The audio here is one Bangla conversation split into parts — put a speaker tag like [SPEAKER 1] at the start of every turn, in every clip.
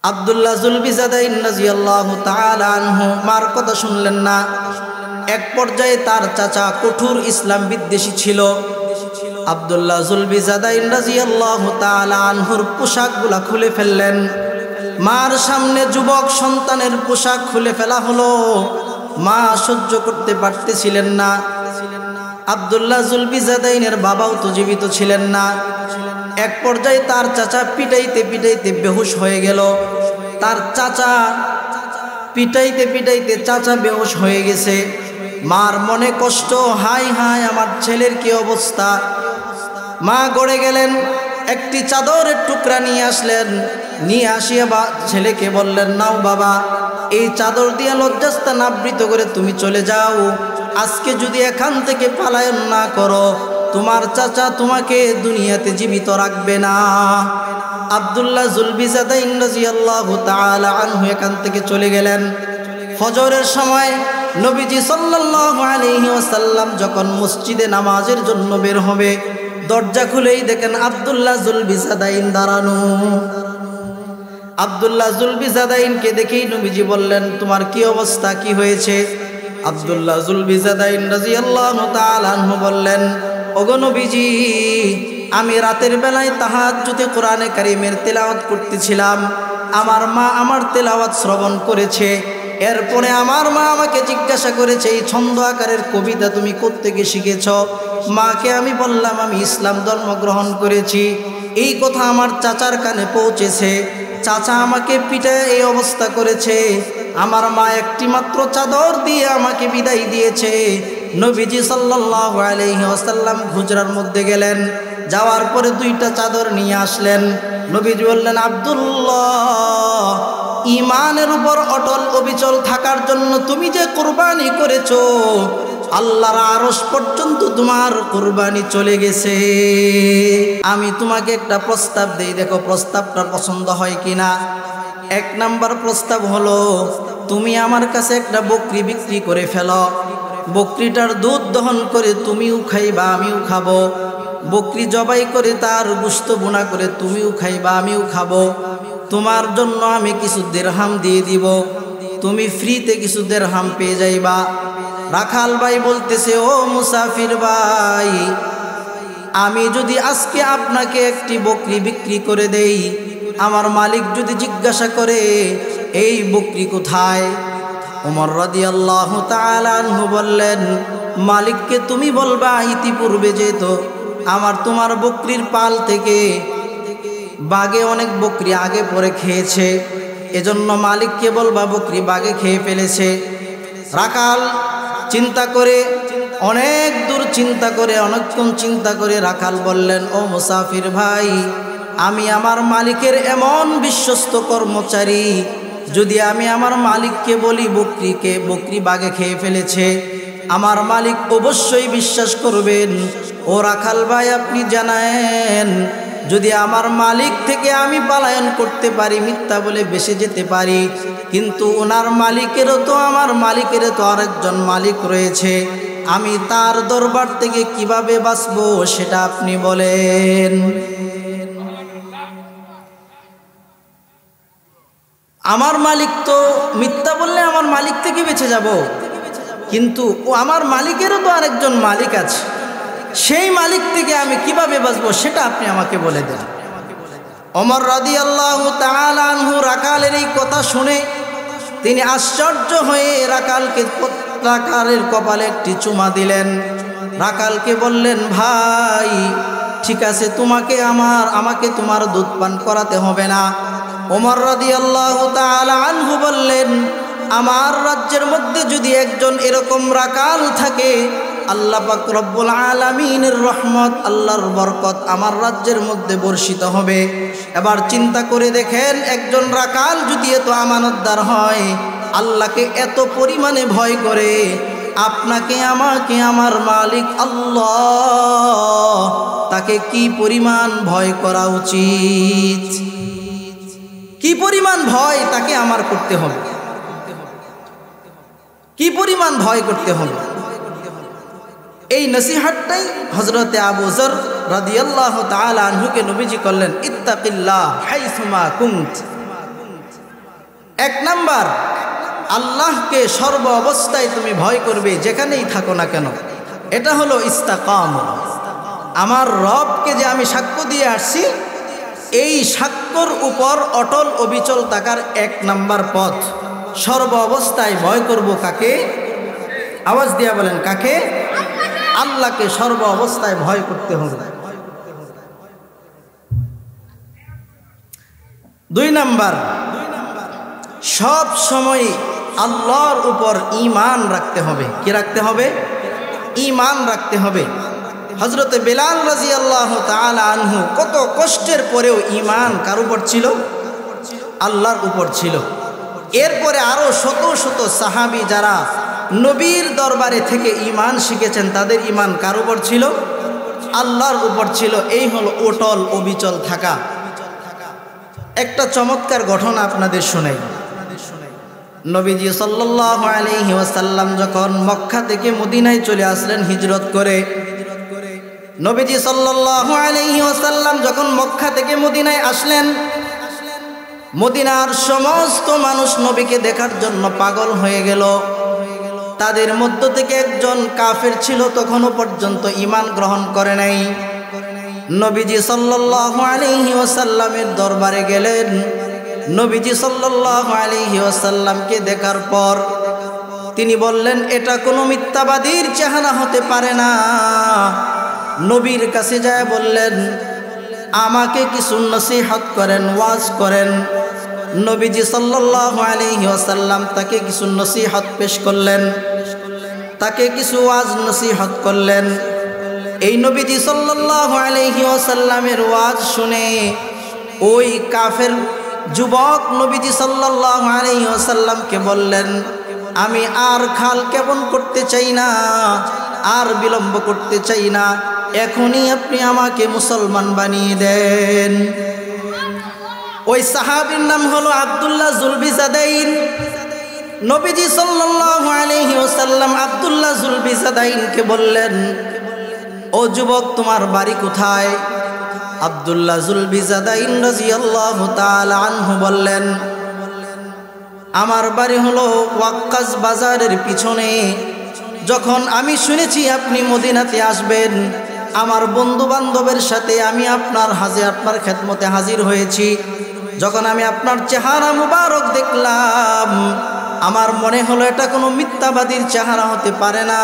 [SPEAKER 1] আব্দুল্লাহ যুলবিজাদাইন রাদিয়াল্লাহু তাআলা আনহু মার কথা শুনলেন না। এক পর্যায়ে তার চাচা কঠোর ইসলাম বিদ্বেষী ছিল। আব্দুল্লাহ যুলবিজাদাইন রাদিয়াল্লাহু তাআলা আনহুর পোশাকগুলা খুলে ফেললেন। মার সামনে যুবক সন্তানের পোশাক খুলে ফেলা হলো। মা সহ্য করতে পারতেছিলেন না। আব্দুল্লাহ যুলবিজাদাইনের বাবাও তো জীবিত ছিলেন না। এক পর্যায়ে তার চাচা পিটাইতে পিটাইতে বেহুশ হয়ে গেল। তার চাচা পিটাইতে পিটাইতে চাচা বেহুশ হয়ে গেছে। মার মনে কষ্ট, হাই হাই আমার ছেলের কি অবস্থা। মা গড়ে গেলেন, একটি চাদরের টুকরা নিয়ে আসলেন। নিয়ে আসিয়া ছেলেকে বললেন, নাও বাবা, এই চাদর দিয়ে লজ্জাস্থান আবৃত করে তুমি চলে যাও। আজকে যদি এখান থেকে পলায়ন না করো, তোমার চাচা তোমাকে দুনিয়াতে জীবিত রাখবে না। আব্দুল্লাহ যুলবিজাদাইন রাদিয়াল্লাহু তাআলা আনহু এখান থেকে চলে গেলেন। ফজরের সময় নবীজি সাল্লাল্লাহু আলাইহি ওয়াসাল্লাম যখন মসজিদে নামাজের জন্য বের হবে, দরজা খুলেই দেখেন আব্দুল্লাহ যুলবিজাদাইন দাঁড়ানো। আব্দুল্লাহ যুলবিজাদাইনকে দেখেই নবীজি বললেন, তোমার কি অবস্থা, কি হয়েছে? আব্দুল্লাহ যুলবিজাদাইন রাদিয়াল্লাহু তাআলা আনহু বললেন, ওগো নবীজি, আমি রাতের বেলায় তাহাজ্জুদে কোরআনে কারীমের তেলাওয়াত করতেছিলাম। আমার মা আমার তেলাওয়াত শ্রবণ করেছে। এরপরে আমার মা আমাকে জিজ্ঞাসা করেছে, এই ছন্দ আকারের কবিতা তুমি কোত্থেকে শিখেছ? মাকে আমি বললাম, আমি ইসলাম ধর্ম গ্রহণ করেছি। এই কথা আমার চাচার কানে পৌঁছেছে। চাচা আমাকে পিটায় এই অবস্থা করেছে। আমার মা একটি মাত্র চাদর দিয়ে আমাকে বিদায় দিয়েছে। নবীজি সাল্লাল্লাহু আলাইহি ওয়াসাল্লাম হুজরার মধ্যে গেলেন। যাওয়ার পরে দুইটা চাদর নিয়ে আসলেন। নবীজি বললেন, আব্দুল্লাহ, ঈমানের উপর অটল অবিচল থাকার জন্য তুমি যে কুরবানি করেছো, আল্লাহর আরশ পর্যন্ত তোমার কুরবানি চলে গেছে। আমি তোমাকে একটা প্রস্তাব দেই, দেখো প্রস্তাবটা পছন্দ হয় কিনা। এক নাম্বার প্রস্তাব হলো, তুমি আমার কাছে একটা বকরি বিক্রি করে ফেলো। বকরিটার দুধ দহন করে তুমিও খাইবা, আমিও খাবো। বকরি জবাই করে তার গোশত বোনা করে তুমিও খাইবা, আমিও খাবো। তোমার জন্য আমি কিছু দিরহাম দিয়ে দিব, তুমি ফ্রিতে কিছু দিরহাম পেয়ে যাইবা। রাখাল ভাই বলতেছে, ও মুসাফির ভাই, আমি যদি আজকে আপনাকে একটি বকরি বিক্রি করে দেই, আমার মালিক যদি জিজ্ঞাসা করে এই বকরি কোথায়? ওমর রাদিয়াল্লাহু তাআলা আনহু বললেন, মালিককে তুমি বলবা ইতিপূর্বে যেত তোমার বকরির পাল থেকে বাঘে অনেক বকরি আগে পরে খেয়েছে, এজন্য মালিককে বলবা বকরি বাঘে খেয়ে ফেলেছে। রাখাল চিন্তা করে, অনেক দূর চিন্তা করে, অনেকক্ষণ চিন্তা করে রাখাল বললেন, ও মুসাফির ভাই, আমি আমার মালিকের এমন বিশ্বস্ত কর্মচারী, যদি আমি আমার মালিককে বলি বকরি বাঘে খেয়ে ফেলেছে, আমার মালিক অবশ্যই বিশ্বাস করবেন। ও রাখাল ভাই, আপনি জানেন, যদি আমার মালিক থেকে আমি পলায়ন করতে পারি, মিথ্যা বলে বেঁচে যেতে পারি, কিন্তু ওনার মালিকেরও তো আমার মালিকেরও তো আরেকজন মালিক রয়েছে, আমি তার দরবার থেকে কিভাবে বাঁচবো সেটা আপনি বলেন। আমার মালিক তো মিথ্যা বললে আমার মালিক থেকে বেঁচে যাব, কিন্তু ও আমার মালিকেরও তো আরেকজন মালিক আছে, সেই মালিক থেকে আমি কিভাবে বাঁচবো সেটা আপনি আমাকে বলে দেন। ওমর রাদিয়াল্লাহু তাআলা আনহু রাখালের এই কথা শুনে তিনি আশ্চর্য হয়ে রাখালের কপালে একটি চুমা দিলেন। রাখালকে বললেন, ভাই ঠিক আছে, আমাকে তোমার দুধ পান করাতে হবে না। ওমর রাদিয়াল্লাহু তাআলা আনহু বললেন, আমার রাজ্যের মধ্যে যদি একজন এরকম রাখাল থাকে, আল্লাহ পাক রব্বুল আলামিনের রহমত, আল্লাহর বরকত আমার রাজ্যের মধ্যে বর্ষিত হবে। এবার চিন্তা করে দেখেন, একজন রাখাল যদি এত আমানতদার হয়, আল্লাহকে এত পরিমাণে ভয় করে, আপনাকে আমাকে আমার মালিক আল্লাহ তাকে কি পরিমাণ ভয় করা উচিত, কি পরিমাণ ভয় তাকে আমার করতে হবে, কি পরিমাণ ভয় করতে হবে। এই নসিহতটাই হযরতে আবু যর রাদিয়াল্লাহু তাআলা আনহুকে নবীজি করলেন, ইত্তাকিল্লাহ হাইসুমা কুনত। এক নাম্বার, আল্লাহকে সর্ব অবস্থায় তুমি ভয় করবে, যেখানেই থাকো না কেন। এটা হলো ইস্তাকামা। আমার রবকে যে আমি সাক্ষ্য দিয়ে আসছি, এই সাক্ষ্যর উপর অটল অবিচল থাকার এক নাম্বার পথ। সর্ব অবস্থায় ভয় করব কাকে? আওয়াজ দিয়া বলেন, কাকে? আল্লাহকে সর্ব অবস্থায় ভয় করতে হবে। দুই নাম্বার, সব সময় আল্লাহর উপর ঈমান রাখতে হবে। কি রাখতে হবে? ঈমান রাখতে হবে। হযরতে বেলাল রাদিয়াল্লাহু তাআলা আনহু কত কষ্টের পরেও ঈমান কার উপর ছিল? আল্লাহর উপর ছিল। এরপরে আরো শত শত সাহাবী যারা নবীর দরবারে থেকে ঈমান শিখেছেন, তাদের ঈমান কার উপর ছিল? আল্লাহর উপর ছিল। এই হলো অটল অবিচল থাকা। একটা চমৎকার ঘটনা আপনাদের শোনাই। নবীজি সাল্লাল্লাহু আলাইহি ওয়াসাল্লাম যখন মক্কা থেকে মদিনায় চলে আসলেন হিজরত করে, নবীজি সাল্লাল্লাহু আলাইহি ওয়াসাল্লাম যখন মক্কা থেকে মদিনায় আসলেন, মদিনার সমস্ত মানুষ নবীকে দেখার জন্য পাগল হয়ে গেল। তাদের মধ্য থেকে একজন কাফের ছিল, তখনও পর্যন্ত ঈমান গ্রহণ করে নাই। নবীজি সাল্লাল্লাহু আলাইহি ওয়াসাল্লামের দরবারে গেলেন। নবীজি সাল্লাল্লাহু আলাইহি ওয়াসাল্লামকে দেখার পর তিনি বললেন, এটা কোনো মিথ্যাবাদীর চেহারা হতে পারে না। নবীর কাছে যায় বললেন, আমাকে কিছু নসিহত করেন, ওয়াজ করেন। নবীজি সাল্লাল্লাহু আলাইহি ওয়াসাল্লাম তাকে কিছু নসিহত পেশ করলেন, তাকে কিছু ওয়াজ নসিহত করলেন। এই নবীজি সাল্লাল্লাহু আলাইহি ওয়াসাল্লামের ওয়াজ শুনে ওই কাফের যুবক নবীজি সাল্লাল্লাহু আলাইহি ওয়াসাল্লামকে বললেন, আমি আর খাল কেমন করতে চাই না, আর বিলম্ব করতে চাই না, এখনই আপনি আমাকে মুসলমান বানিয়ে দেন। ওই সাহাবীর নাম হলো আব্দুল্লাহ যুলবিজাদাইন। নবীজি সাল্লাল্লাহু আলাইহি ওয়াসাল্লাম আব্দুল্লাহ যুলবিজাদাইনকে বললেন, ও যুবক, তোমার বাড়ি কোথায়? আব্দুল্লাহ যুলবিজাদাইন রাদিয়াল্লাহু তাআলা আনহু বললেন, আমার বাড়ি হলো ওয়াক্কাস বাজারের পিছনে। যখন আমি শুনেছি আপনি মদিনাতে আসবেন, আমার বন্ধু বান্ধবের সাথে আমি আপনার খেদমতে হাজির হয়েছি। যখন আমি আপনার চেহারা মুবারক দেখলাম, আমার মনে হলো এটা কোনো মিথ্যাবাদীর চেহারা হতে পারে না।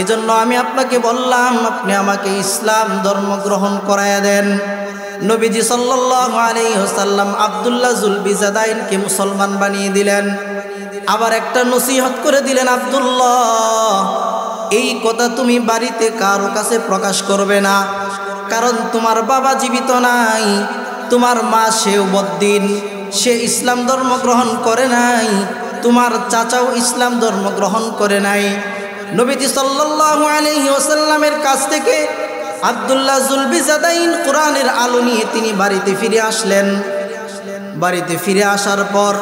[SPEAKER 1] এজন্য আমি আপনাকে বললাম, আপনি আমাকে ইসলাম ধর্ম গ্রহণ করায়া দেন। নবীজি সাল্লাল্লাহু আলাইহি ওয়াসাল্লাম আব্দুল্লাহ যুলবিজাদাইনকে মুসলমান বানিয়ে দিলেন। আবার একটা নসিহত করে দিলেন, আব্দুল্লাহ, এই কথা তুমি বাড়িতে কারো কাছে প্রকাশ করবে না, কারণ তোমার বাবা জীবিত নাই, তোমার মা সেও বদ্দিন, সে ইসলাম ধর্ম গ্রহণ করে নাই, তোমার চাচাও ইসলাম ধর্ম গ্রহণ করে নাই। নবীজি সাল্লাল্লাহু আলাইহি ওয়াসাল্লামের কাছ থেকে আব্দুল্লাহ যুলবিজাদাইন কোরআনের আলো নিয়ে তিনি বাড়িতে ফিরে আসলেন। বাড়িতে ফিরে আসার পর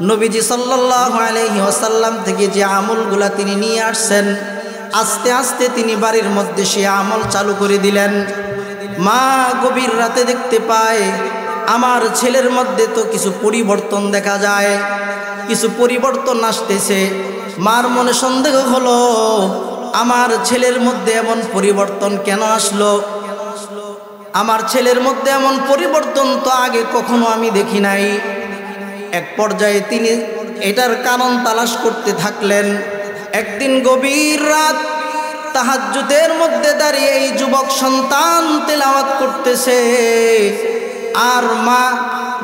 [SPEAKER 1] নবীজি সাল্লাল্লাহু আলাইহি ওয়াসাল্লাম থেকে যে আমলগুলা তিনি নিয়ে আসছেন, আস্তে আস্তে তিনি বাড়ির মধ্যে সে আমল চালু করে দিলেন। মা গভীর রাতে দেখতে পায়, আমার ছেলের মধ্যে তো কিছু পরিবর্তন দেখা যায়, কিছু পরিবর্তন আসতেছে। মার মনে সন্দেহ হলো, আমার ছেলের মধ্যে এমন পরিবর্তন কেন আসলো? আমার ছেলের মধ্যে এমন পরিবর্তন তো আগে কখনো আমি দেখি নাই। এক পর্যায়ে তিনি এটার কারণ তালাশ করতে থাকলেন। একদিন গভীর রাত তাহাজ্জুদের মধ্যে দাঁড়িয়ে এই যুবক সন্তান তেলাওয়াত করতেছে, আর মা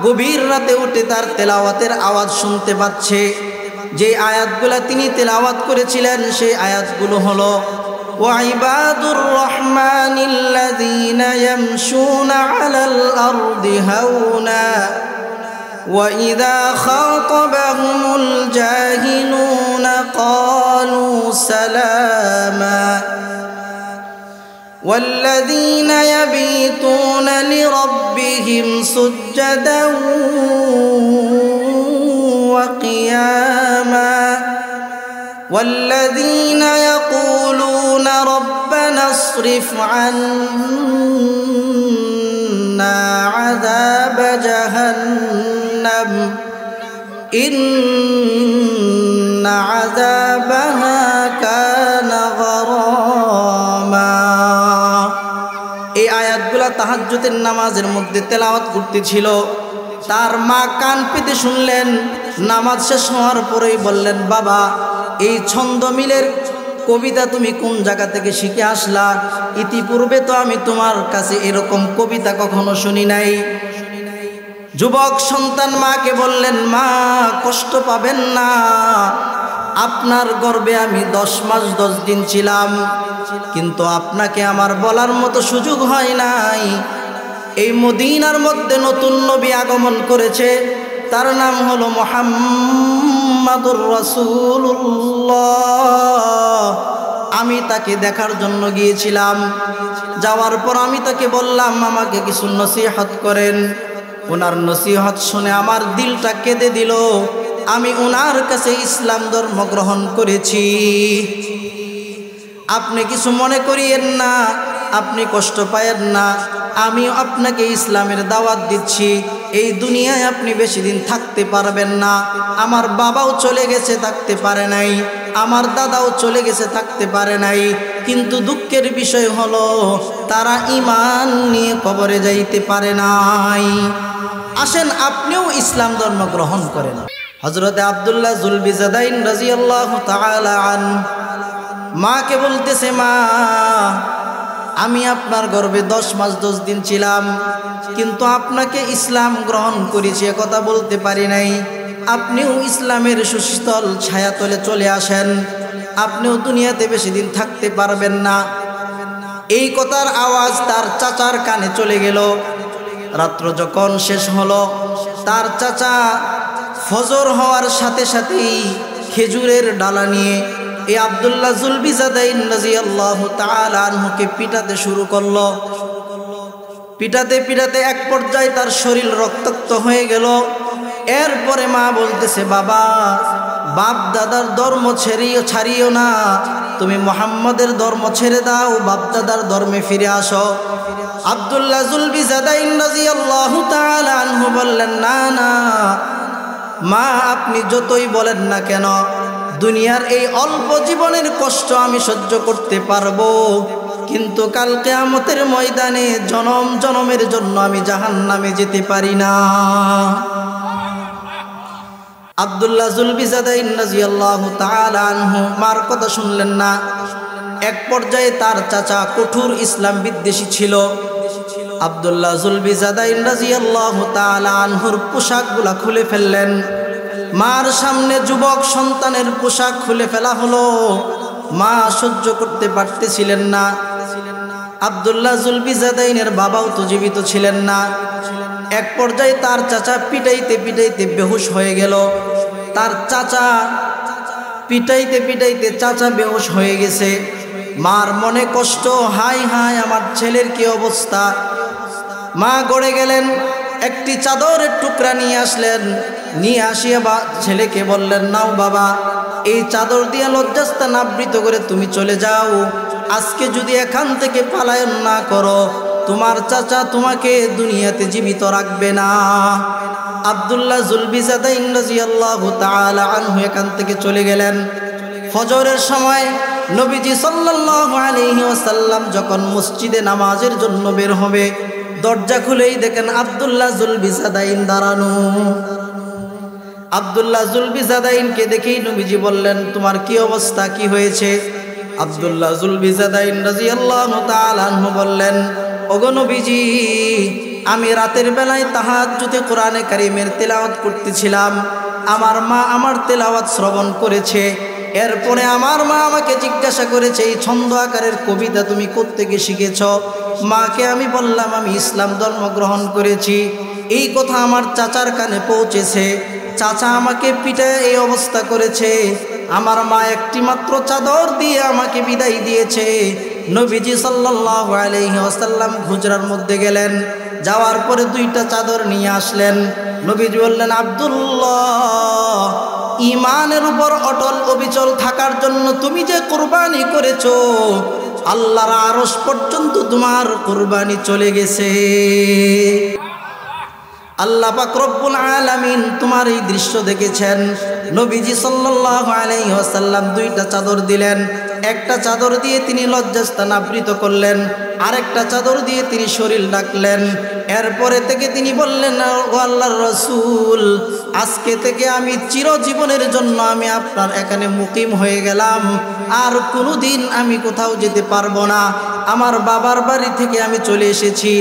[SPEAKER 1] গভীর রাতে উঠে তার তেলাওয়াতের আওয়াজ শুনতে পাচ্ছে। যে আয়াতগুলা তিনি তেলাওয়াত করেছিলেন সেই আয়াতগুলো হলো, ওয়াইবাদুর রহমানিল্লাযীনা ইয়ামশুনা আলাল আরদি হাওনা وَإِذَا خَاطَبَهُمُ الْجَاهِلُونَ قَالُوا سَلَامًا وَالَّذِينَ يَبِيتُونَ لِرَبِّهِمْ سُجَّدًا وَقِيَامًا وَالَّذِينَ يَقُولُونَ رَبَّنَا اصْرِفْ عَنَّا عَذَابَ جَهَنَّمَ ইন্না আযাবাহা কানা গরামা। এই আয়াতগুলা তাহাজ্জুদের নামাজের মধ্যে তেলাওয়াত করতেছিল। তার মা কান পেতে শুনলেন। নামাজ শেষ হওয়ার পরেই বললেন, বাবা এই ছন্দ মিলের কবিতা তুমি কোন জায়গা থেকে শিখে আসলা? ইতিপূর্বে তো আমি তোমার কাছে এরকম কবিতা কখনো শুনি নাই। যুবক সন্তান মাকে বললেন, মা কষ্ট পাবেন না, আপনার গর্ভে আমি 10 মাস 10 দিন ছিলাম, কিন্তু আপনাকে আমার বলার মতো সুযোগ হয় নাই। এই মদিনার মধ্যে নতুন নবী আগমন করেছে, তার নাম হলো মুহাম্মাদুর রাসূলুল্লাহ। আমি তাকে দেখার জন্য গিয়েছিলাম। যাওয়ার পর আমি তাকে বললাম, আমাকে কিছু নসিহত করেন। ওনার নসিহত শুনে আমার দিলটা কেঁদে দিল। আমি ওনার কাছে ইসলাম ধর্ম গ্রহণ করেছি। আপনি কিছু মনে করিয়েন না, আপনি কষ্ট পায়েন না, আমি আপনাকে ইসলামের দাওয়াত দিচ্ছি। এই দুনিয়ায় আপনি বেশি দিন থাকতে পারবেন না। আমার বাবাও চলে গেছে, থাকতে পারে নাই, আমার দাদাও চলে গেছে, থাকতে পারে নাই, কিন্তু দুঃখের বিষয় হলো তারা ঈমান নিয়ে কবরে যাইতে পারে নাই। আসেন আপনিও ইসলাম ধর্ম গ্রহণ করেন। হযরতে আব্দুল্লাহ যুলবিজাদাইন রাদিয়াল্লাহু তাআলা আনহু মাকে বলতেছে, মা আমি আপনার গর্ভে 10 মাস 10 দিন ছিলাম, কিন্তু আপনাকে ইসলাম গ্রহণ করেছি কথা বলতে পারি নাই। আপনিও ইসলামের সুশীতল ছায়াতলে চলে আসেন, আপনিও দুনিয়াতে বেশি দিন থাকতে পারবেন না। এই কথার আওয়াজ তার চাচার কানে চলে গেল। রাত্র যখন শেষ হলো, তার চাচা ফজর হওয়ার সাথে সাথেই খেজুরের ডালা নিয়ে এই আব্দুল্লাহ যুলবিজাদাইন রাদিয়াল্লাহু তাআলা আনহুকে পিটাতে শুরু করলো। পিটাতে পিটাতে এক পর্যায়ে তার শরীর রক্তাক্ত হয়ে গেল। এরপরে মা বলতেছে, বাবা বাপ দাদার ধর্ম ছাড়িও না, তুমি মুহাম্মাদের ধর্ম ছেড়ে দাও, বাপ দাদার ধর্মে ফিরে আসো। আব্দুল্লাহ যুলবিজাদাইন রাদিয়াল্লাহু তাআলা আনহু বললেন, না না মা, আপনি যতই বলেন না কেন, দুনিয়ার এই অল্প জীবনের কষ্ট আমি সহ্য করতে পারবো, কিন্তু কাল কিয়ামতের ময়দানে জনম জনমের জন্য আমি জাহান্নামে যেতে পারি না। আব্দুল্লাহ যুলবিজাদাইন রাদিয়াল্লাহু তাআলা আনহু মার কথা শুনলেন না। এক পর্যায়ে তার চাচা কঠোর ইসলাম বিদ্বেষী ছিল। আব্দুল্লাহ যুলবিজাদাইন রাদিয়াল্লাহু তাআলা আনহুর পোশাকগুলা খুলে ফেললেন। মার সামনে যুবক সন্তানের পোশাক খুলে ফেলা হলো। মা সহ্য করতে পারতেছিলেন না। আব্দুল্লাহ যুলবিজাদাইনের বাবাও তো জীবিত ছিলেন না। এক পর্যায়ে তার চাচা পিটাইতে পিটাইতে বেহুশ হয়ে গেল। তার চাচা পিটাইতে পিটাইতে চাচা বেহুশ হয়ে গেছে। মার মনে কষ্ট, হাই হাই আমার ছেলের কি অবস্থা। মা গড়ে গেলেন, একটি চাদরের টুকরা নিয়ে আসলেন। নিয়ে আসিয়া ছেলেকে বললেন, নাও বাবা, এই চাদর দিয়ে লজ্জাস্থান আবৃত করে তুমি চলে যাও। আজকে যদি এখান থেকে পলায়ন না করো, তোমার চাচা তোমাকে দুনিয়াতে জীবিত রাখবে না। আব্দুল্লাহ যুলবিজাদাইন রাদিয়াল্লাহু তাআলা আনহু এখান থেকে চলে গেলেন। ফজরের সময় নবীজি সাল্লাল্লাহু আলাইহি ওয়াসাল্লাম যখন মসজিদে নামাজের জন্য বের হবে, দরজা খুলেই দেখেন আব্দুল্লাহ যুলবিজাদাইন দাঁড়ানো। আব্দুল্লাহ যুলবিজাদাইনকে দেখেই নবীজি বললেন, তোমার কি অবস্থা, কি হয়েছে? আব্দুল্লাহ যুলবিজাদাইন রাদিয়াল্লাহু তাআলা আনহু বললেন, ওগো নবীজি, আমি রাতের বেলায় তাহাজ্জুদে কোরআনে কারীমের তেলাওয়াত করতেছিলাম। আমার মা আমার তেলাওয়াত শ্রবণ করেছে। এরপরে আমার মা আমাকে জিজ্ঞাসা করেছে, এই ছন্দ আকারের কবিতা তুমি কোত্থেকে শিখেছ? মাকে আমি বললাম, আমি ইসলাম ধর্ম গ্রহণ করেছি। এই কথা আমার চাচার কানে পৌঁছেছে। চাচা আমাকে পিটায় এই অবস্থা করেছে। আমার মা একটি মাত্র চাদর দিয়ে আমাকে বিদায় দিয়েছে। নবীজি সাল্লাল্লাহু আলাইহি ওয়াসাল্লাম হুজরার মধ্যে গেলেন। যাওয়ার পরে 2টা চাদর নিয়ে আসলেন। নবীজি বললেন, আব্দুল্লাহ, ঈমানের উপর অটল অবিচল থাকার জন্য তুমি যে কুরবানি করেছো, আল্লাহর আরশ পর্যন্ত তোমার কুরবানি চলে গেছে। আল্লাহ পাক রব্বুল আলামিন তোমার এই দৃশ্য দেখেছেন। নবীজি সাল্লাল্লাহু আলাইহি ওয়াসাল্লাম দুইটা চাদর দিলেন। একটা চাদর দিয়ে তিনি লজ্জাস্থান আবৃত করলেন, আরেকটা চাদর দিয়ে তিনি শরীর ঢাকলেন। এরপরে থেকে তিনি বললেন, ও আল্লাহর রাসূল, আজকে থেকে আমি চিরজীবনের জন্য আমি আপনার এখানে মুকিম হয়ে গেলাম, আর কোনোদিন আমি কোথাও যেতে পারবো না। আমার বাবার বাড়ি থেকে আমি চলে এসেছি,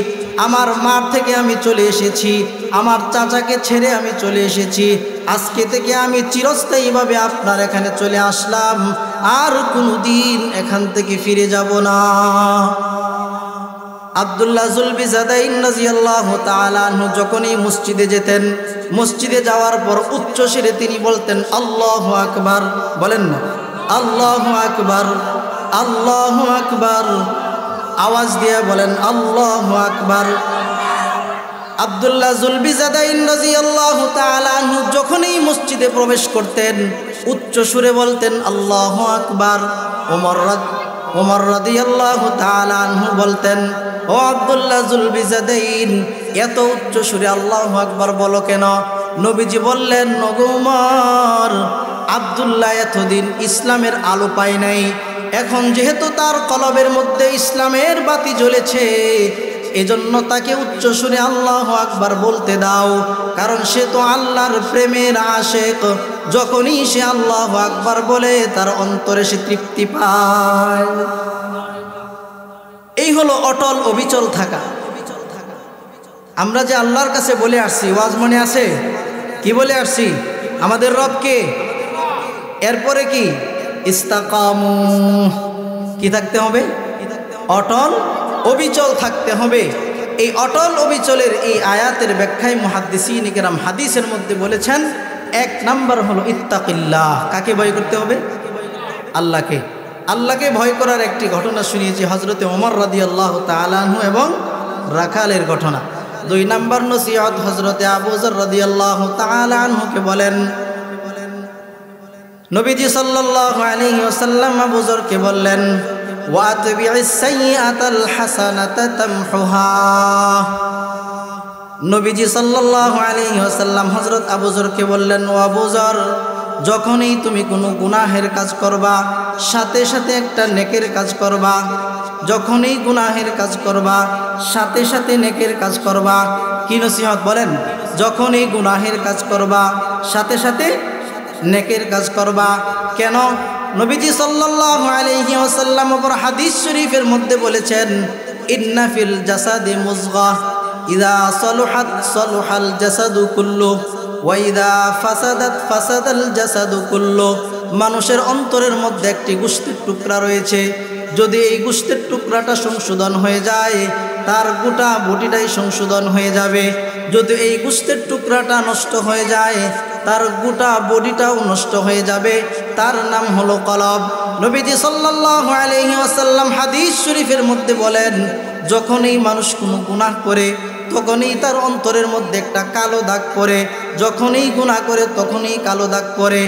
[SPEAKER 1] আমার মার থেকে আমি চলে এসেছি, আমার চাচাকে ছেড়ে আমি চলে এসেছি। আজকে থেকে আমি চিরস্থায়ীভাবে আপনার এখানে চলে আসলাম, আর কোনোদিন এখান থেকে ফিরে যাব না। আব্দুল্লাহ জুলবিজাদাইন রাদিয়াল্লাহু তাআলা আনহু যখনই মসজিদে যেতেন, মসজিদে যাওয়ার পর উচ্চ স্বরে তিনি বলতেন আল্লাহু আকবার। বলেন না আল্লাহু আকবার, আল্লাহু আকবার। আওয়াজ দিয়ে বলেন আল্লাহু আকবার। আব্দুল্লাহ জুলবিজাদাইন রাদিয়াল্লাহু তাআলা আনহু যখনই মসজিদে প্রবেশ করতেন উচ্চ সুরে বলতেন আল্লাহু আকবার। ওমর রাদিয়াল্লাহু তাআলা আনহু বলতেন, ও আব্দুল্লাহ জুলবিজাদাইন, এত উচ্চ সুরে আল্লাহু আকবার বলো কেন? নবীজি বললেন, ওগো ওমর, আব্দুল্লাহ এতদিন ইসলামের আলো পায় নাই, এখন যেহেতু তার কলবের মধ্যে ইসলামের বাতি জ্বলেছে, এজন্য তাকে উচ্চ সুরে আল্লাহু আকবার বলতে দাও, কারণ সে তো আল্লাহর প্রেমের আশিক। যখনই সে আল্লাহু আকবার বলে তার অন্তরে সে তৃপ্তি পায়। এই হলো অটল অবিচল থাকা। আমরা যে আল্লাহর কাছে বলে আসছি, ওয়াজ মনে আছে কি বলে আসছি? আমাদের রবকে। এরপরে কি? ইস্তাকামু, কি থাকতে হবে? অটল অবিচল থাকতে হবে। এই অটল অবিচলের এই আয়াতের ব্যাখ্যায় মুহাদ্দিসিন কিরাম হাদিসের মধ্যে বলেছেন, এক নাম্বার হলো ইত্তাকিল্লাহ। কাকে ভয় করতে হবে? আল্লাহকে। আল্লাহকে ভয় করার একটি ঘটনা শুনিয়েছি হযরতে ওমর রাদিয়াল্লাহু তাআলা আনহু এবং রাখালের ঘটনা। দুই নাম্বার নসিহত হযরতে আবু যর রাদিয়াল্লাহু তাআলা আনহুকে বলেন। নবীজি সাল্লাল্লাহু আলাইহি ওয়াসাল্লাম আবু যরকে বললেন, ওয়াতবি'is সাইয়্যাতাল হাসানাতা তামহুহা। নবীজি সাল্লাল্লাহু আলাইহি ওয়াসাল্লাম হযরত আবু যরকে বললেন, ও আবু যর, যখনই তুমি কোনো গুনাহের কাজ করবা, সাথে সাথে একটা নেকের কাজ করবা। যখনই গুনাহের কাজ করবা, সাথে সাথে নেকের কাজ করবা। কি নসিহত বলেন? যখনই গুনাহের কাজ করবা, সাথে সাথে নেকের কাজ করবা। কেন? নবীজি সাল্লাল্লাহু আলাইহি ওয়াসাল্লাম ওপর হাদিস শরীফের মধ্যে বলেছেন, ইন্না ফিল জাসাদি মুযগাহ ইযা সালুহাত সালুহাল জাসাদু কুল্লু ওয়া ইযা ফাসাদাত ফাসাদাল জাসাদু কুল্লু। মানুষের অন্তরের মধ্যে একটি গোশতের টুকরা রয়েছে, যদি এই গোশতের টুকরাটা সংশোধন হয়ে যায়, তার গোটা বডিটাই সংশোধন হয়ে যাবে। যদি এই গোশতের টুকরাটা নষ্ট হয়ে যায়, তার গোটা বডিটাও নষ্ট হয়ে যাবে। তার নাম হলো কলব। নবীজি সাল্লাল্লাহু আলাইহি ওয়াসাল্লাম হাদিস শরীফের মধ্যে বলেন, যখনই মানুষ কোনো গুনাহ করে, তখনই তার অন্তরের মধ্যে একটা কালো দাগ পড়ে। যখনই গুনাহ করে তখনই কালো দাগ পড়ে।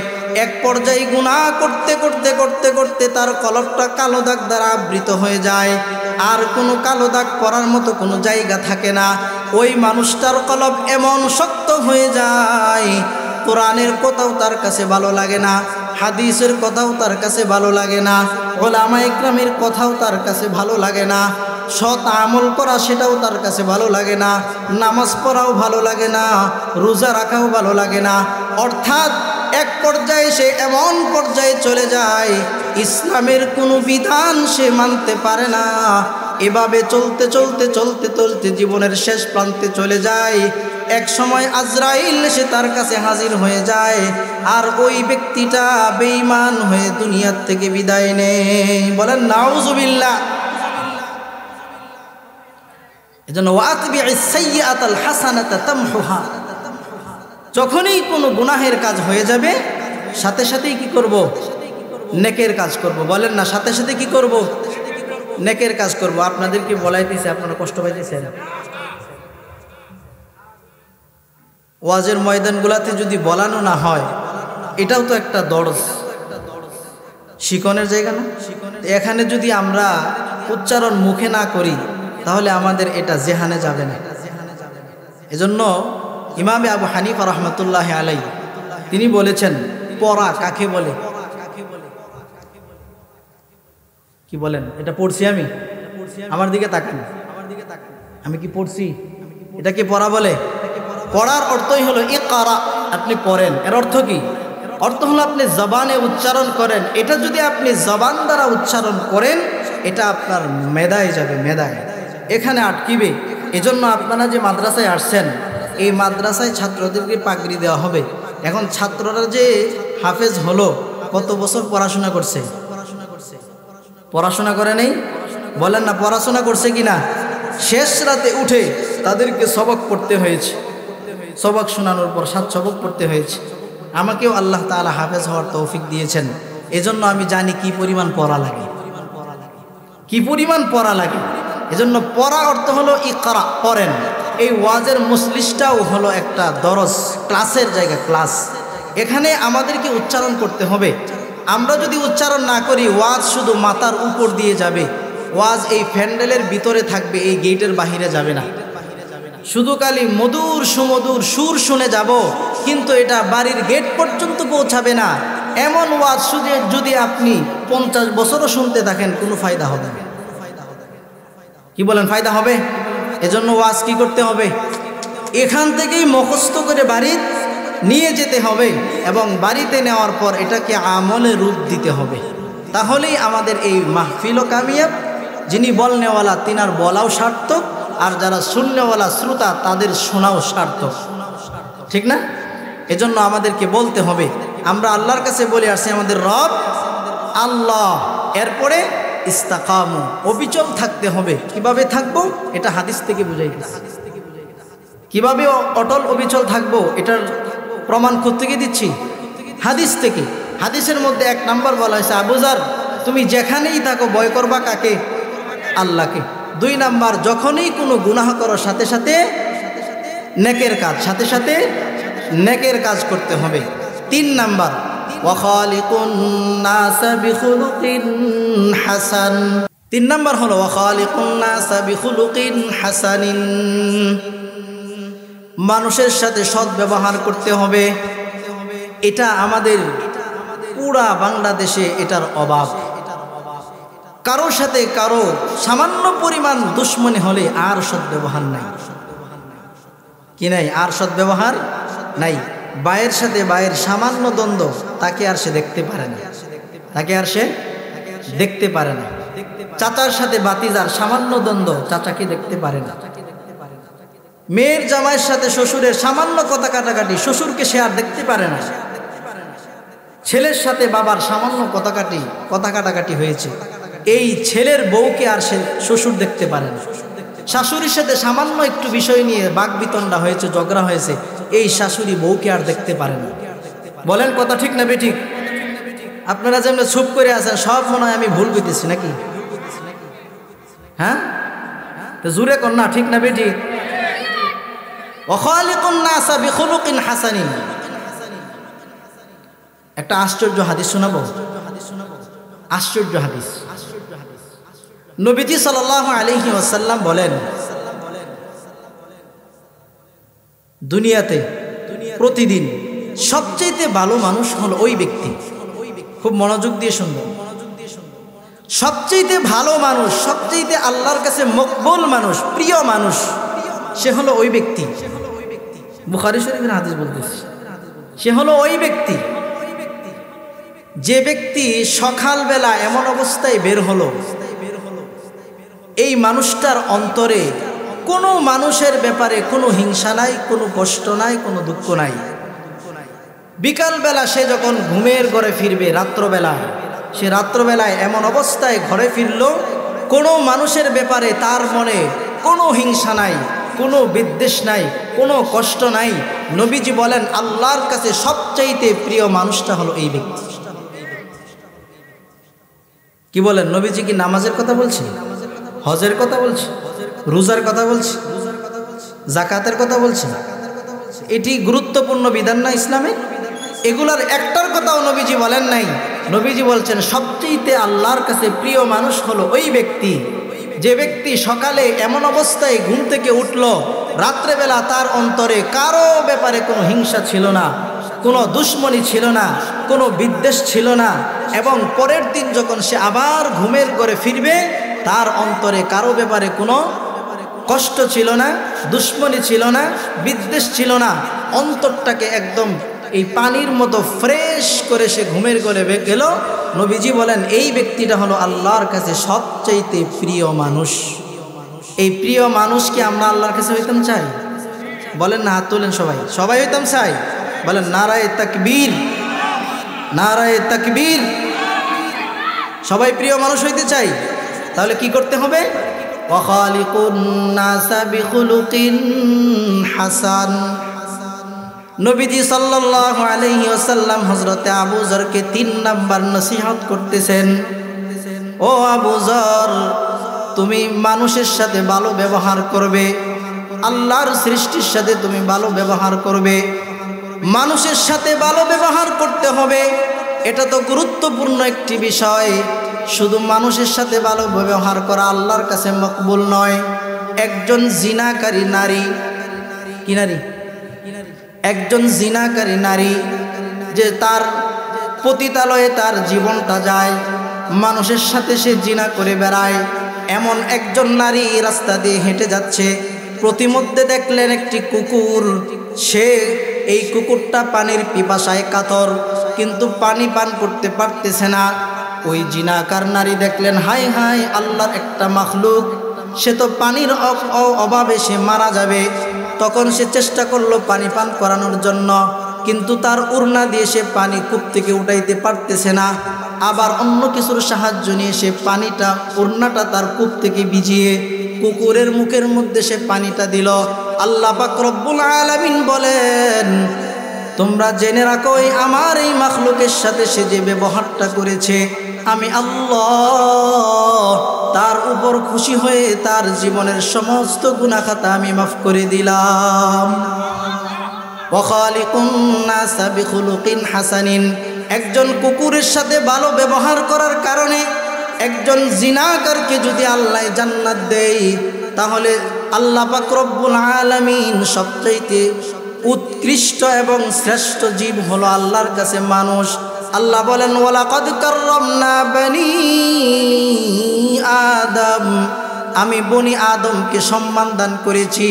[SPEAKER 1] এক পর্যায়ে গুনাহ করতে করতে করতে করতে তার কলবটা কালো দাগ দ্বারা আবৃত হয়ে যায়, আর কোনো কালো দাগ পড়ার মতো কোনো জায়গা থাকে না। ওই মানুষটার কলব এমন শক্ত হয়ে যায়, কোরআনের কথাও তার কাছে ভালো লাগে না, হাদিসের কথাও তার কাছে ভালো লাগে না, উলামা ইকরামের কথাও তার কাছে ভালো লাগে না, সৎ আমল করা সেটাও তার কাছে ভালো লাগে না, নামাজ পড়াও ভালো লাগে না, রোজা রাখাও ভালো লাগে না। অর্থাৎ এক পর্যায়ে সে এমন পর্যায়ে চলে যায়, ইসলামের কোনো বিধান সে মানতে পারে না। এভাবে চলতে চলতে চলতে চলতে জীবনের শেষ প্রান্তে চলে যায়। এক সময় আজরাইল সে তার কাছে হাজির হয়ে যায়, আর ওই ব্যক্তিটা বেঈমান হয়ে দুনিয়ার থেকে বিদায় নেয়। বলেন নাউজুবিল্লাহ। এজন্য ওয়াতবি'is সাইয়্যাতাল হাসানাতা তামহুহা। যখনই কোনো গুনাহের কাজ হয়ে যাবে, সাথে সাথেই কি করব? নেকের কাজ করব। বলেন না, সাথে সাথে কি করব? নেকের কাজ করব। আপনাদেরকে বলাইতেছে, আপনারা কষ্ট পাইতেছেন। ওয়াজের ময়দানগুলাতে যদি বলানো না হয়, এটাও তো একটা দরজ, শিকনের জায়গা না? এখানে যদি আমরা উচ্চারণ মুখে না করি, তাহলে আমাদের এটা জেহানে যাবে না। এজন্য ইমামে আবু হানিফা রহমতুল্লাহ আলাই তিনি বলেছেন পড়া কাকে বলে? কি বলেন? এটা পড়ছি আমি? আমার দিকে তাকান, আমি কি পড়ছি? এটা কি পড়া বলে? পড়ার অর্থই হলো ইকরা, আপনি পড়েন। এর অর্থ কি? অর্থ হলো আপনি জবানে উচ্চারণ করেন। এটা যদি আপনি জবান দ্বারা উচ্চারণ করেন, এটা আপনার মেধায় যাবে, মেধায় এখানে আটকিবে। এজন্য আপনারা যে মাদ্রাসায় আসছেন, এই মাদ্রাসায় ছাত্রদেরকে পাগড়ি দেওয়া হবে। এখন ছাত্ররা যে হাফেজ হলো, কত বছর পড়াশোনা করছে? পড়াশোনা করে নেই? বলেন না, পড়াশোনা করছে কিনা? শেষ রাতে উঠে তাদেরকে সবক পড়তে হয়েছে, সবক শোনানোর পর 7 সবক পড়তে হয়েছে। আমাকেও আল্লাহ তাআলা হাফেজ হওয়ার তৌফিক দিয়েছেন। এজন্য আমি জানি কি পরিমাণ পড়া লাগে, কি পরিমাণ পড়া লাগে। এজন্য পড়া অর্থ হলো ইকরা, পড়েন। এই ওয়াজের মজলিসটাও হলো একটা দরস, ক্লাসের জায়গা, ক্লাস। এখানে আমাদেরকে উচ্চারণ করতে হবে। আমরা যদি উচ্চারণ না করি, ওয়াজ শুধু মাথার উপর দিয়ে যাবে। ওয়াজ এই প্যান্ডেলের ভিতরে থাকবে, এই গেটের বাহিরে যাবে না। শুধু খালি মধুর সুমধুর সুর শুনে যাব, কিন্তু এটা বাড়ির গেট পর্যন্ত পৌঁছাবে না। এমন ওয়াজ শুধু যদি আপনি 50 বছরও শুনতে থাকেন, কোনো ফায়দা হবে না। কি বলেন, ফায়দা হবে? এজন্য ওয়াজ কি করতে হবে? এখান থেকেই মুখস্থ করে বাড়ি নিয়ে যেতে হবে, এবং বাড়িতে নেওয়ার পর এটাকে আমলে রূপ দিতে হবে। তাহলেই আমাদের এই মাহফিল কামিয়াব। যিনি বলনেওয়ালা তিনার বলাও সার্থক, আর যারা শুননেওয়ালা শ্রোতা তাদের শোনাও সার্থক, ঠিক না? এজন্য আমাদেরকে বলতে হবে। আমরা আল্লাহর কাছে বলে আসছি আমাদের রব আল্লাহ। এরপরে ইস্তাকামু, অবিচল থাকতে হবে। কিভাবে থাকবো? এটা হাদিস থেকে বুঝাই দিচ্ছি। কিভাবে অটল অবিচল থাকবো, এটার প্রমাণ কোত্থেকে দিচ্ছি? হাদিস থেকে। হাদিসের মধ্যে 1 নাম্বার বলা হয়েছে, আবু যার তুমি যেখানেই থাকো ভয় করবা কাকে? আল্লাহকে। 2 নাম্বার, যখনই কোনো গুনাহ করো সাথে সাথে নেকের কাজ, সাথে সাথে নেকের কাজ করতে হবে। 3 নাম্বার, ওয়াখালিকুন নাসা বিখুলুকিন হাসান। 3 নাম্বার হলো ওয়াখালিকুন নাসা বিখুলুকিন হাসানিন, মানুষের সাথে সৎ ব্যবহার করতে হবে। এটা আমাদের পুরা বাংলাদেশে এটার অভাব। কারোর সাথে কারো সামান্য পরিমাণ দুশ্মনী হলে আর সৎ ব্যবহার নাই। কি নাই? আর সৎ ব্যবহার নাই। ভাইয়ের সাথে ভাইয়ের সামান্য দ্বন্দ্ব, তাকে আর সে দেখতে পারে না, তাকে আর সে দেখতে পারে না। চাচার সাথে ভাতিজার সামান্য দ্বন্দ্ব, চাচাকে দেখতে পারে না। মেয়ের জামাইয়ের সাথে শ্বশুরের সামান্য কথা কাটাকাটি, শ্বশুরকে সে আর দেখতে পারে না। ছেলের সাথে বাবার সামান্য কথা কাটাকাটি হয়েছে, এই ছেলের বউকে আর সে শ্বশুর দেখতে পারে না। শাশুড়ির সাথে সামান্য একটু বিষয় নিয়ে বাকবিতণ্ডা হয়েছে, ঝগড়া হয়েছে, এই শাশুড়ি বউকে আর দেখতে পারে না। বলেন কথা ঠিক না বেঠিক? আপনারা যেমন চুপ করে আছেন, সব মনে হয় আমি ভুল কইতেছি নাকি? হ্যাঁ, তো জুরে কর না, ঠিক না বেঠিক? ওয়াখালিকুন নাসা বিখুলুকিন হাসানিন। একটা আশ্চর্য হাদিস শোনাবো, আশ্চর্য হাদিস। নবীজি সাল্লাল্লাহু আলাইহি ওয়াসাল্লাম বলেন, দুনিয়াতে প্রতিদিন সবচেয়ে ভালো মানুষ হলো ওই ব্যক্তি, খুব মনোযোগ দিয়ে শুনবেন, সবচেয়ে ভালো মানুষ, সবচেয়ে আল্লাহর কাছে মকবুল মানুষ, প্রিয় মানুষ, সে হলো ওই ব্যক্তি। বুখারী শরীফের হাদিস বলতেছি, সে হলো ওই ব্যক্তি যে ব্যক্তি সকালবেলা এমন অবস্থায় বের হলো, এই মানুষটার অন্তরে কোনো মানুষের ব্যাপারে কোনো হিংসা নাই, কোনো কষ্ট নাই, কোনো দুঃখ নাই। বিকালবেলা সে যখন ঘুমের ঘরে ফিরবে, রাত্রবেলায়, সে রাত্রবেলায় এমন অবস্থায় ঘরে ফিরল, কোনো মানুষের ব্যাপারে তার মনে কোনো হিংসা নাই, কোনো বিদ্বেষ নাই, কোনো কষ্ট নাই। নবীজি বলেন আল্লাহর কাছে সবচাইতে প্রিয় মানুষটা হলো এই ব্যক্তি। কি বলেন? নবীজি কি নামাজের কথা বলছে, হজের কথা বলছে, রোজার কথা বলছে, যাকাতের কথা বলছে? এটি গুরুত্বপূর্ণ বিধান না ইসলামে? এগুলার একটার কথাও নবীজি বলেন নাই। নবীজি বলছেন সবচেয়ে আল্লাহর কাছে প্রিয় মানুষ হলো ওই ব্যক্তি যে ব্যক্তি সকালে এমন অবস্থায় ঘুম থেকে উঠল, রাত্রেবেলা তার অন্তরে কারো ব্যাপারে কোনো হিংসা ছিল না, কোনো দুশ্মনী ছিল না, কোনো বিদ্বেষ ছিল না, এবং পরের দিন যখন সে আবার ঘুমের ঘরে ফিরবে তার অন্তরে কারো ব্যাপারে কোনো কষ্ট ছিল না, দুশ্মনী ছিল না, বিদ্বেষ ছিল না। অন্তরটাকে একদম এই পানির মতো ফ্রেশ করে সে ঘুমের ঘরে গেল। নবীজি বলেন এই ব্যক্তিটা হলো আল্লাহর কাছে সবচাইতে প্রিয় মানুষ। এই প্রিয় মানুষকে আমরা আল্লাহর কাছে হইতাম চাই? বলেন না, হাত তোলেন সবাই। সবাই হইতাম চাই? বলেন নারায়ে তাকবীর, নারায়ে তাকবীর। সবাই প্রিয় মানুষ হইতে চাই? তাহলে কি করতে হবে? ওয়াখালিকুন নাসা বিখুলুকিন হাসান। নবীজি সাল্লাল্লাহু আলাইহি ওয়াসাল্লাম হযরতে আবু যরকে 3 নাম্বার নসিহত করতেছেন। ও আবু যর, তুমি মানুষের সাথে ভালো ব্যবহার করবে, আল্লাহর সৃষ্টির সাথে তুমি ভালো ব্যবহার করবে। মানুষের সাথে ভালো ব্যবহার করতে হবে, এটা তো গুরুত্বপূর্ণ একটি বিষয়। শুধু মানুষের সাথে ভালো ব্যবহার করা আল্লাহর কাছে মকবুল নয়। একজন জিনাকারী নারী, কি নারী? একজন জিনাকারী নারী যে তার পতিতালয়ে তার জীবনটা যায়, মানুষের সাথে সে জিনা করে বেড়ায়, এমন একজন নারী রাস্তা দিয়ে হেঁটে যাচ্ছে। প্রতিমধ্যে দেখলেন একটি কুকুর, সে এই কুকুরটা পানির পিপাসায় কাতর, কিন্তু পানি পান করতে পারতেছে না। ওই জিনাকার নারী দেখলেন হায় হায়, আল্লাহর একটা মাখলুক, সে তো পানির অভাবে সে মারা যাবে। তখন সে চেষ্টা করলো পানি পান করানোর জন্য, কিন্তু তার উড়না দিয়ে সে পানি কূপ থেকে উঠাইতে পারতেছে না। আবার অন্য কিছুর সাহায্য নিয়ে সে পানিটা, উড়নাটা তার কূপ থেকে ভিজিয়ে কুকুরের মুখের মধ্যে সে পানিটা দিল। আল্লাহ পাক রব্বুল আলামিন বলেন, তোমরা জেনে রাখো আমার এই মাখলুকের সাথে সে যে ব্যবহারটা করেছে, আমি আল্লাহ তার উপর খুশি হয়ে তার জীবনের সমস্ত গুনাহ খাতা আমি মাফ করে দিলাম। ওয়াখালিকুন নাসা বিখুলুকিন হাসানিন। একজন কুকুরের সাথে ভালো ব্যবহার করার কারণে একজন জিনাকারকে যদি আল্লাহ জান্নাত দেয়, তাহলে আল্লাহ পাক রব্বুল আলামিন সবচাইতে উৎকৃষ্ট এবং শ্রেষ্ঠ জীব হলো আল্লাহর কাছে মানুষ। আল্লাহ বলেন ওয়ালাকাদ কাররামনা বনি আদম, আমি বনি আদমকে সম্মান দান করেছি।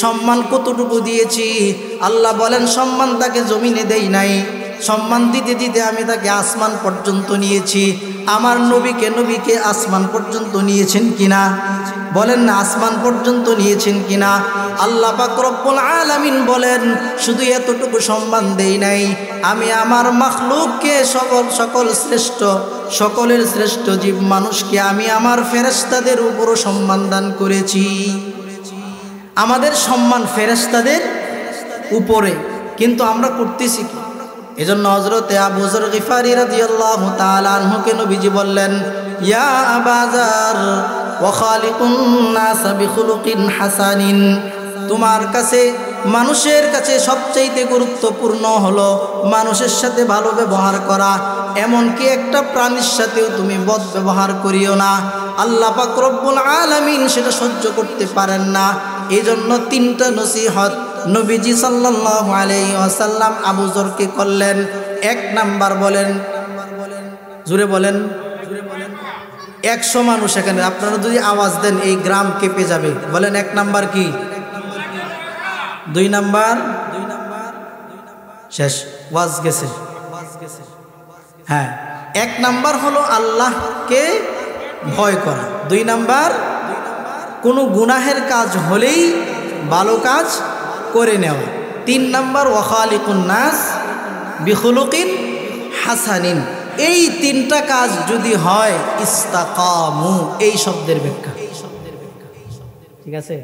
[SPEAKER 1] সম্মান কতটুকু দিয়েছি? আল্লাহ বলেন সম্মান তাকে জমিনে দেই নাই, সম্মান দিতে দিতে আমি তাকে আসমান পর্যন্ত নিয়েছি। আমার নবীকে আসমান পর্যন্ত নিয়েছেন কিনা? বলেন না, আসমান পর্যন্ত নিয়েছেন কিনা? আল্লাহ পাক রব্বুল আলামিন বলেন শুধু এতটুকু সম্মান দেই নাই, আমি আমার মাখলুককে সকলের শ্রেষ্ঠ জীব মানুষকে আমি আমার ফেরেশতাদের উপরও সম্মান দান করেছি। আমাদের সম্মান ফেরেশতাদের উপরে, কিন্তু আমরা করতেছি কি? এজন্য হযরতে আবু যর গিফারি রাদিয়াল্লাহু তাআলা আনহুকে নবীজি বললেন, ইয়া আবা যর ওয়া খালিকুন নাস বিখুলুকিন হাসানিন। তোমার কাছে, মানুষের কাছে সবচেয়ে গুরুত্বপূর্ণ হলো মানুষের সাথে ভালো ব্যবহার করা। এমনকি একটা প্রাণীর সাথেও তুমি বদ ব্যবহার করিও না। আল্লাহ পাক রব্বুল আলামিন সেটা সহ্য করতে পারেন না। এই জন্য 3টা নসিহত নবীজি সাল্লাল্লাহু আলাইহি ওয়াসাল্লাম আবু যরকে করলেন। 1 নাম্বার বলেন, জোরে বলেন, 100 মানুষ এখানে, আপনারা যদি আওয়াজ দেন এই গ্রাম কেঁপে যাবে। বলেন 1 নাম্বার কি? 2 নাম্বার শেষ, ওয়াজ গেছে। হ্যাঁ, 1 নাম্বার হলো আল্লাহকে ভয় করা। 2 নাম্বার কোনো গুনাহের কাজ হলেই ভালো কাজ করে নেওয়া। 3 নাম্বার ওয়াখালিকুন নাস বিখুলুকিন হাসানিন। এই 3টা কাজ যদি হয়, ইস্তাকামু, এই শব্দের ব্যাখ্যা, ঠিক আছে?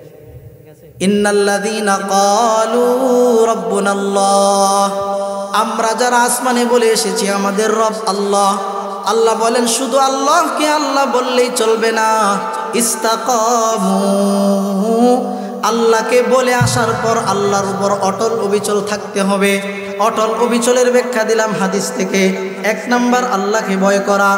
[SPEAKER 1] ইন্নাল্লাযীনা ক্বালু রাব্বুনাল্লাহ, আমরা যারা আসমানে বলে এসেছি আমাদের রব আল্লাহ, আল্লাহ বলেন শুধু আল্লাহকে আল্লাহ বললেই চলবে না, ইস্তাকামু, আল্লাহকে বলে আসার পর আল্লাহর উপর অটল অবিচল থাকতে হবে। অটল অবিচলের ব্যাখ্যা দিলাম হাদিস থেকে। 1 নাম্বার আল্লাহকে ভয় করা,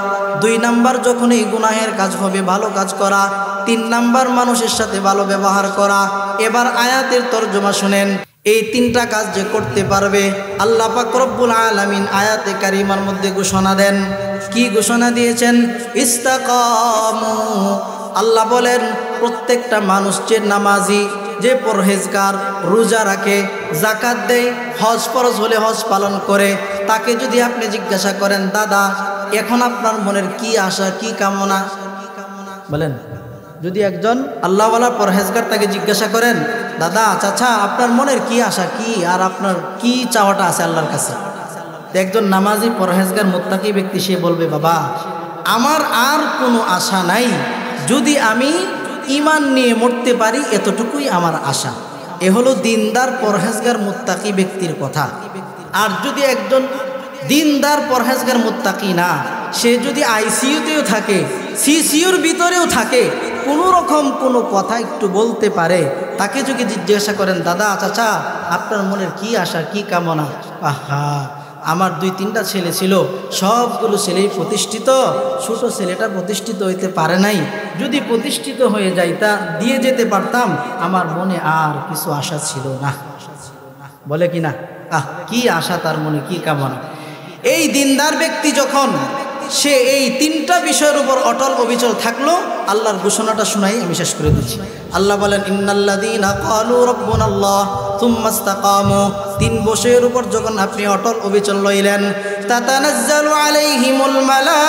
[SPEAKER 1] 2 নাম্বার যখন এই গুনাহের কাজ হবে ভালো কাজ করা, 3 নাম্বার মানুষের সাথে ভালো ব্যবহার করা। এবার আয়াতের তরজমা শুনেন। এই 3টা কাজ যে করতে পারবে আল্লাহ পাক রব্বুল আলামিন আয়াতে কারিমার মধ্যে ঘোষণা দেন। কি ঘোষণা দিয়েছেন? ইস্তাকামু। আল্লাহ বলেন প্রত্যেকটা মানুষ যে নামাজি, যে পরহেজগার, রোজা রাখে, যাকাত দেয়, হজ ফরজ হলে হজ পালন করে, তাকে যদি আপনি জিজ্ঞাসা করেন দাদা এখন আপনার মনের কি আশা কি কামনা, বলেন যদি একজন আল্লাহওয়ালা পরহেজগার তাকে জিজ্ঞাসা করেন দাদা চাচা আপনার মনের কি আশা কি আর আপনার কি চাওয়াটা আছে আল্লাহর কাছে, একজন নামাজি পরহেজগার মুত্তাকি ব্যক্তি সে বলবে বাবা আমার আর কোনো আশা নাই, যদি আমি ঈমান নিয়ে মরতে পারি এতটুকুই আমার আশা। এ হলো দিনদার পরহেজগার মুত্তাকি ব্যক্তির কথা। আর যদি একজন দিনদার পরহেজগার মুত্তাকি না, সে যদি আইসিইউতেও থাকে, সিসিউর ভিতরেও থাকে, কোনো রকম কোনো কথা একটু বলতে পারে, তাকে যদি জিজ্ঞাসা করেন দাদা চাচা আপনার মনের কি আশা কি কামনা, আহা আমার 2-3টা ছেলে ছিল, সবগুলো ছেলেই প্রতিষ্ঠিত, ছোট ছেলেটা প্রতিষ্ঠিত হইতে পারে নাই, যদি প্রতিষ্ঠিত হয়ে যাইতা দিয়ে যেতে পারতাম, আমার মনে আর কিছু আশা ছিল না। বলে কি না? কি আশা তার মনে কি কামনা। এই দিনদার ব্যক্তি যখন সে এই 3টা বিষয়ের উপর অটল অবিচল থাকলো, আল্লাহর ঘোষণাটা শোনাই আমি শেষ করে দিচ্ছি। আল্লাহ বলেন ইন্নাল্লাযীনা ক্বালু রাব্বুনাল্লাহ সুম্মা ইসতাকামু। 3 বিষয়ের উপর যখন আপনি অটল অবিচল লইলেন, তাতানাজ্জালু আলাইহিমুল মালাইকা।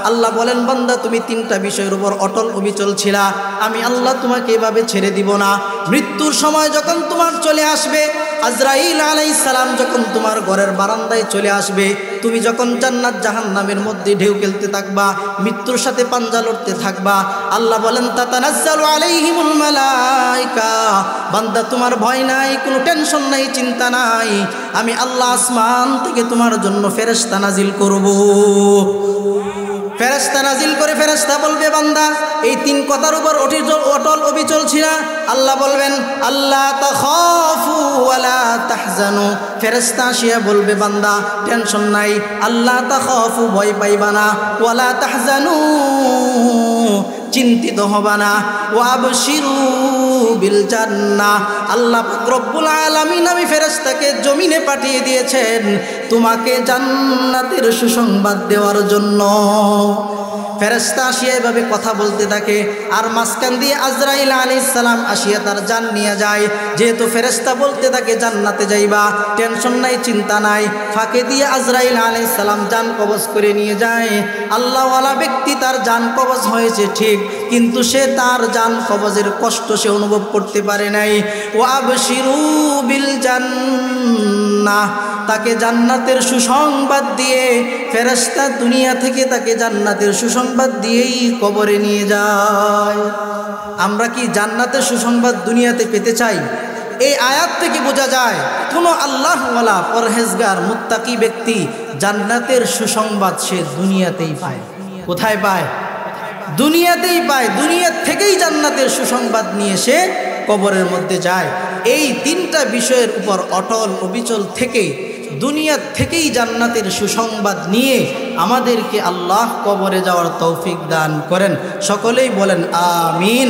[SPEAKER 1] আল্লাহ বলেন বান্দা তুমি 3টা বিষয়ের উপর অটল অবিচল ছিলা, আমি আল্লাহ তোমাকে এভাবে ছেড়ে দিব না। মৃত্যুর সময় যখন তোমার চলে আসবে, আজরাইল আলাইহিস সালাম যখন তোমার ঘরের বারান্দায় চলে আসবে, তুমি যখন জান্নাত জাহান্নামের মধ্যে ঢেউ খেলতে থাকবা, মৃত্যুর সাথে পাঞ্জা লড়তে থাকবা, আল্লাহ বলেন তাতানাজ্জালু আলাইহিমুল মালাইকা। বান্দা তোমার ভয় নাই, কোনো টেনশন নাই, চিন্তা নাই, আমি আল্লাহ আসমান থেকে তোমার জন্য ফেরেশতা নাজিল করব। ফেরেশতা নাজিল করে ফেরেশতা বলবে বান্দা এই 3 কথার উপর অটল অবিচল ছিলা, আল্লাহ বলবেন আল্লাহ তাখাফু ওয়ালা তাহজানু। ফেরেশতা আসিয়া বলবে বান্দা টেনশন নাই, আল্লাহ তাখাফু ভয় পাইবা না, ওয়ালা তাহজানু চিন্তিত হবা না, ওয়াবশিরু বিল জান্নাহ। আল্লাহ পাক রব্বুল আলামিন আমি ফেরেশতাকে জমিনে পাঠিয়ে দিয়েছেন তোমাকে জান্নাতের সুসংবাদ দেওয়ার জন্য। ফেরেশতা আসিয়া এভাবে কথা বলতে থাকে, আর মাঝখান দিয়ে আজরাইল আলাইহিস সালাম আসিয়া তার জান নিয়ে যায়। যেহেতু ফেরেশতা বলতে থাকে জান্নাতে যাইবা, টেনশন নাই চিন্তা নাই, ফাঁকে দিয়ে আজরাইল আলাইহিস সালাম জান কবজ করে নিয়ে যায়। আল্লাহওয়ালা ব্যক্তি তার জান কবজ হয়েছে ঠিক, কিন্তু সে তার জান কবজের কষ্ট সে অনুভব করতে পারে নাই। ওয়াবশিরু বিল জান্নাহ, তাকে জান্নাতের সুসংবাদ দিয়ে ফেরেশতা দুনিয়া থেকে তাকে জান্নাতের সুসংবাদ দিয়েই কবরে নিয়ে যায়। আমরা কি জান্নাতের সুসংবাদ দুনিয়াতে পেতে চাই? এই আয়াত থেকে বোঝা যায় কোনো আল্লাহওয়ালা পরহেজগার মুত্তাকি ব্যক্তি জান্নাতের সুসংবাদ সে দুনিয়াতেই পায়। কোথায় পায়? দুনিয়াতেই পায়। দুনিয়া থেকেই জান্নাতের সুসংবাদ নিয়ে সে কবরের মধ্যে যায়। এই 3টা বিষয়ের উপর অটল অবিচল থেকে দুনিয়া থেকেই জান্নাতের সুসংবাদ নিয়ে আমাদেরকে আল্লাহ কবরে যাওয়ার তৌফিক দান করেন। সকলেই বলেন আমিন।